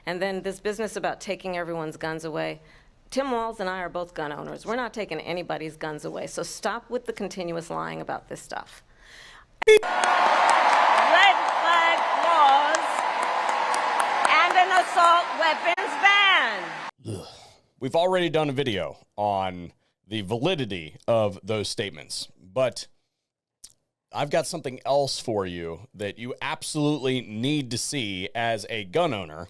And then this business about taking everyone's guns away. Tim Walz and I are both gun owners. We're not taking anybody's guns away. So stop with the continuous lying about this stuff. Red flag laws and an assault weapons ban. Ugh. We've already done a video on the validity of those statements, but I've got something else for you that you absolutely need to see as a gun owner.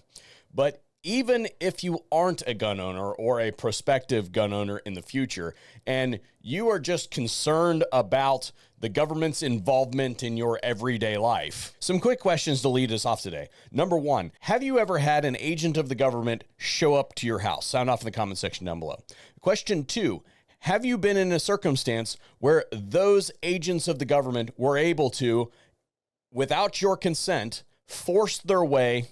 But even if you aren't a gun owner or a prospective gun owner in the future, and you are just concerned about the government's involvement in your everyday life, some quick questions to lead us off today. Number one, have you ever had an agent of the government show up to your house? Sound off in the comment section down below. Question two, have you been in a circumstance where those agents of the government were able to, without your consent, force their way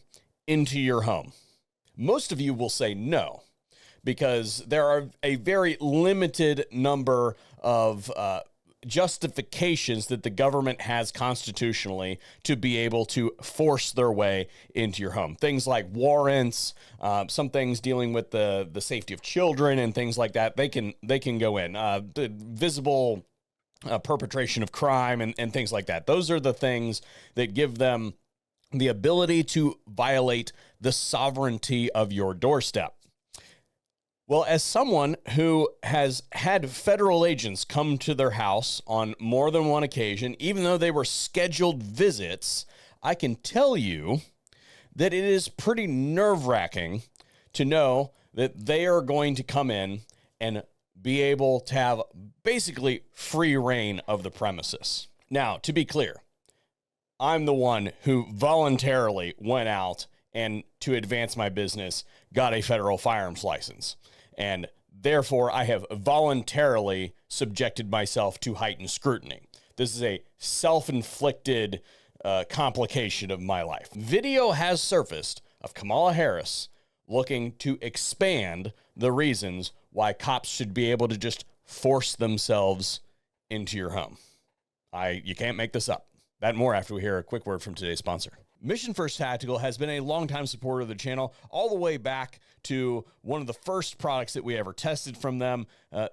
into your home? Most of you will say no, because there are a very limited number of justifications that the government has constitutionally to be able to force their way into your home. Things like warrants, some things dealing with the safety of children and things like that. They can go in. The visible perpetration of crime and things like that. Those are the things that give them the ability to violate the sovereignty of your doorstep. Well, as someone who has had federal agents come to their house on more than one occasion, even though they were scheduled visits, I can tell you that it is pretty nerve-wracking to know that they are going to come in and be able to have basically free reign of the premises. Now, to be clear, I'm the one who voluntarily went out and, to advance my business, got a federal firearms license. And therefore, I have voluntarily subjected myself to heightened scrutiny. This is a self-inflicted complication of my life. Video has surfaced of Kamala Harris looking to expand the reasons why cops should be able to just force themselves into your home. You can't make this up. That and more after we hear a quick word from today's sponsor. Mission First Tactical has been a longtime supporter of the channel, all the way back to one of the first products that we ever tested from them.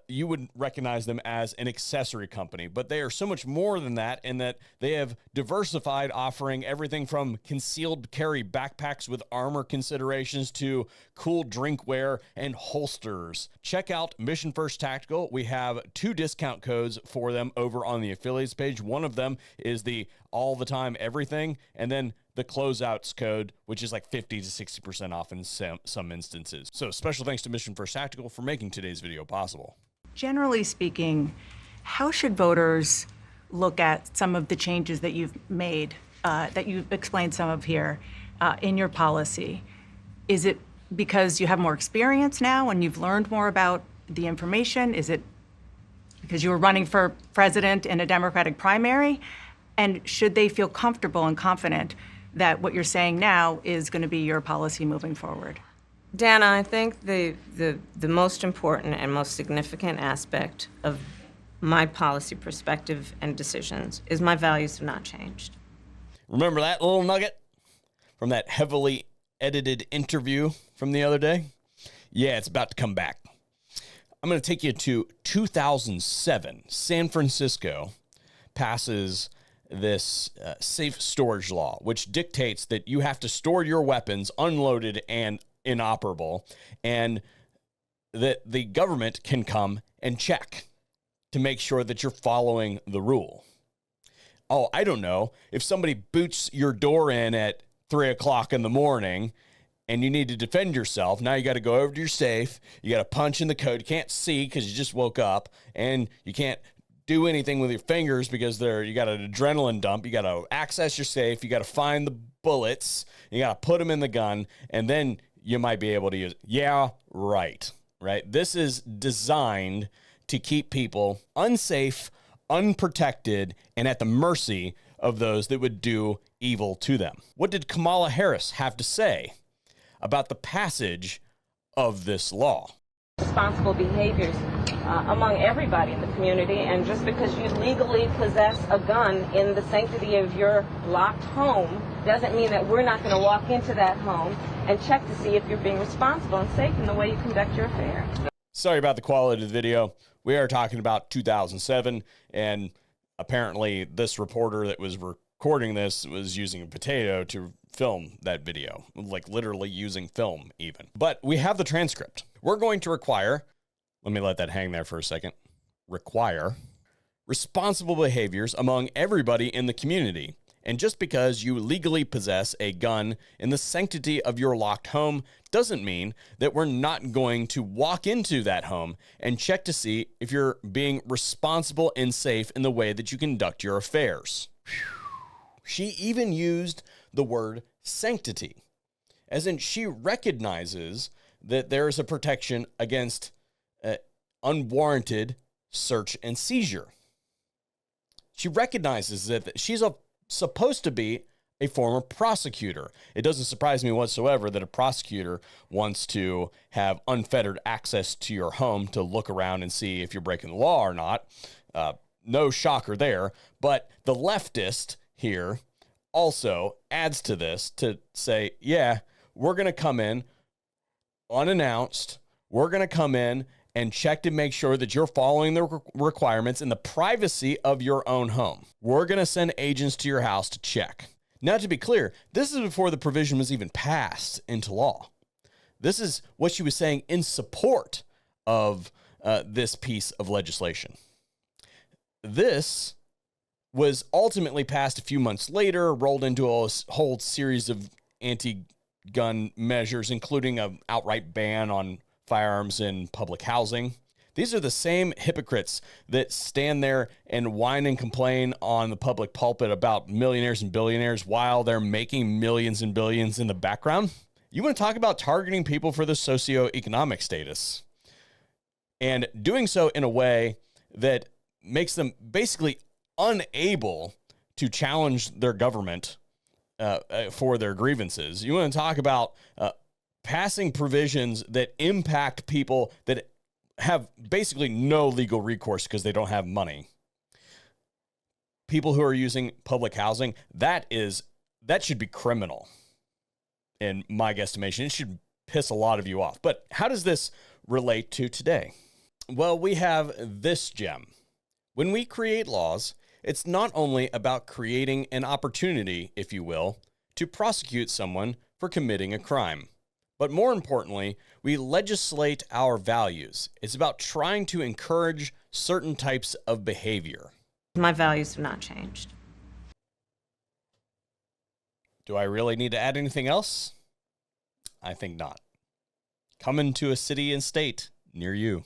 You would recognize them as an accessory company, but they are so much more than that, in that they have diversified, offering everything from concealed carry backpacks with armor considerations to cool drinkware and holsters. Check out Mission First Tactical. We have 2 discount codes for them over on the affiliates page. One of them is the all the time everything, and then the closeouts code, which is like 50 to 60% off in some instances. So special thanks to Mission First Tactical for making today's video possible. Generally speaking, how should voters look at some of the changes that you've made, that you've explained some of here in your policy? Is it because you have more experience now and you've learned more about the information? Is it because you were running for president in a Democratic primary? And should they feel comfortable and confident that what you're saying now is going to be your policy moving forward? Dana, I think the most important and most significant aspect of my policy perspective and decisions is my values have not changed. Remember that little nugget from that heavily edited interview from the other day? Yeah, it's about to come back. I'm going to take you to 2007. San Francisco passes this safe storage law, which dictates that you have to store your weapons unloaded and inoperable, and that the government can come and check to make sure that you're following the rule. Oh, I don't know. If somebody boots your door in at 3 o'clock in the morning and you need to defend yourself, now you got to go over to your safe, you got to punch in the code, you can't see because you just woke up, and you can't do anything with your fingers because you got an adrenaline dump. You got to access your safe. You got to find the bullets. You got to put them in the gun, and then you might be able to use it. Yeah, right. This is designed to keep people unsafe, unprotected, and at the mercy of those that would do evil to them. What did Kamala Harris have to say about the passage of this law? Responsible behaviors among everybody in the community, and just because you legally possess a gun in the sanctity of your locked home doesn't mean that we're not going to walk into that home and check to see if you're being responsible and safe in the way you conduct your affairs. Sorry about the quality of the video. We are talking about 2007, and apparently this reporter that was recording this was using a potato to film that video, like literally using film even. But we have the transcript. We're going to require, let me let that hang there for a second, require responsible behaviors among everybody in the community. And just because you legally possess a gun in the sanctity of your locked home doesn't mean that we're not going to walk into that home and check to see if you're being responsible and safe in the way that you conduct your affairs. She even used the word sanctity, as in she recognizes that there is a protection against unwarranted search and seizure. She recognizes that she's supposed to be a former prosecutor. It doesn't surprise me whatsoever that a prosecutor wants to have unfettered access to your home to look around and see if you're breaking the law or not. No shocker there. But the leftist here also adds to this to say, yeah, we're going to come in unannounced. We're going to come in and check to make sure that you're following the requirements in the privacy of your own home. We're going to send agents to your house to check. Now, to be clear, this is before the provision was even passed into law. This is what she was saying in support of this piece of legislation. This was ultimately passed a few months later, rolled into a whole series of anti-gun measures, including an outright ban on firearms in public housing. These are the same hypocrites that stand there and whine and complain on the public pulpit about millionaires and billionaires while they're making millions and billions in the background. You want to talk about targeting people for their socioeconomic status and doing so in a way that makes them basically unable to challenge their government for their grievances. You want to talk about passing provisions that impact people that have basically no legal recourse because they don't have money. People who are using public housing, that should be criminal in my guesstimation. It should piss a lot of you off. But how does this relate to today? Well, we have this gem. When we create laws, it's not only about creating an opportunity, if you will, to prosecute someone for committing a crime. But more importantly, we legislate our values. It's about trying to encourage certain types of behavior. My values have not changed. Do I really need to add anything else? I think not. Coming to a city and state near you.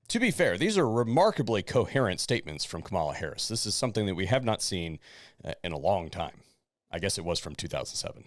To be fair, these are remarkably coherent statements from Kamala Harris. This is something that we have not seen in a long time. I guess it was from 2007.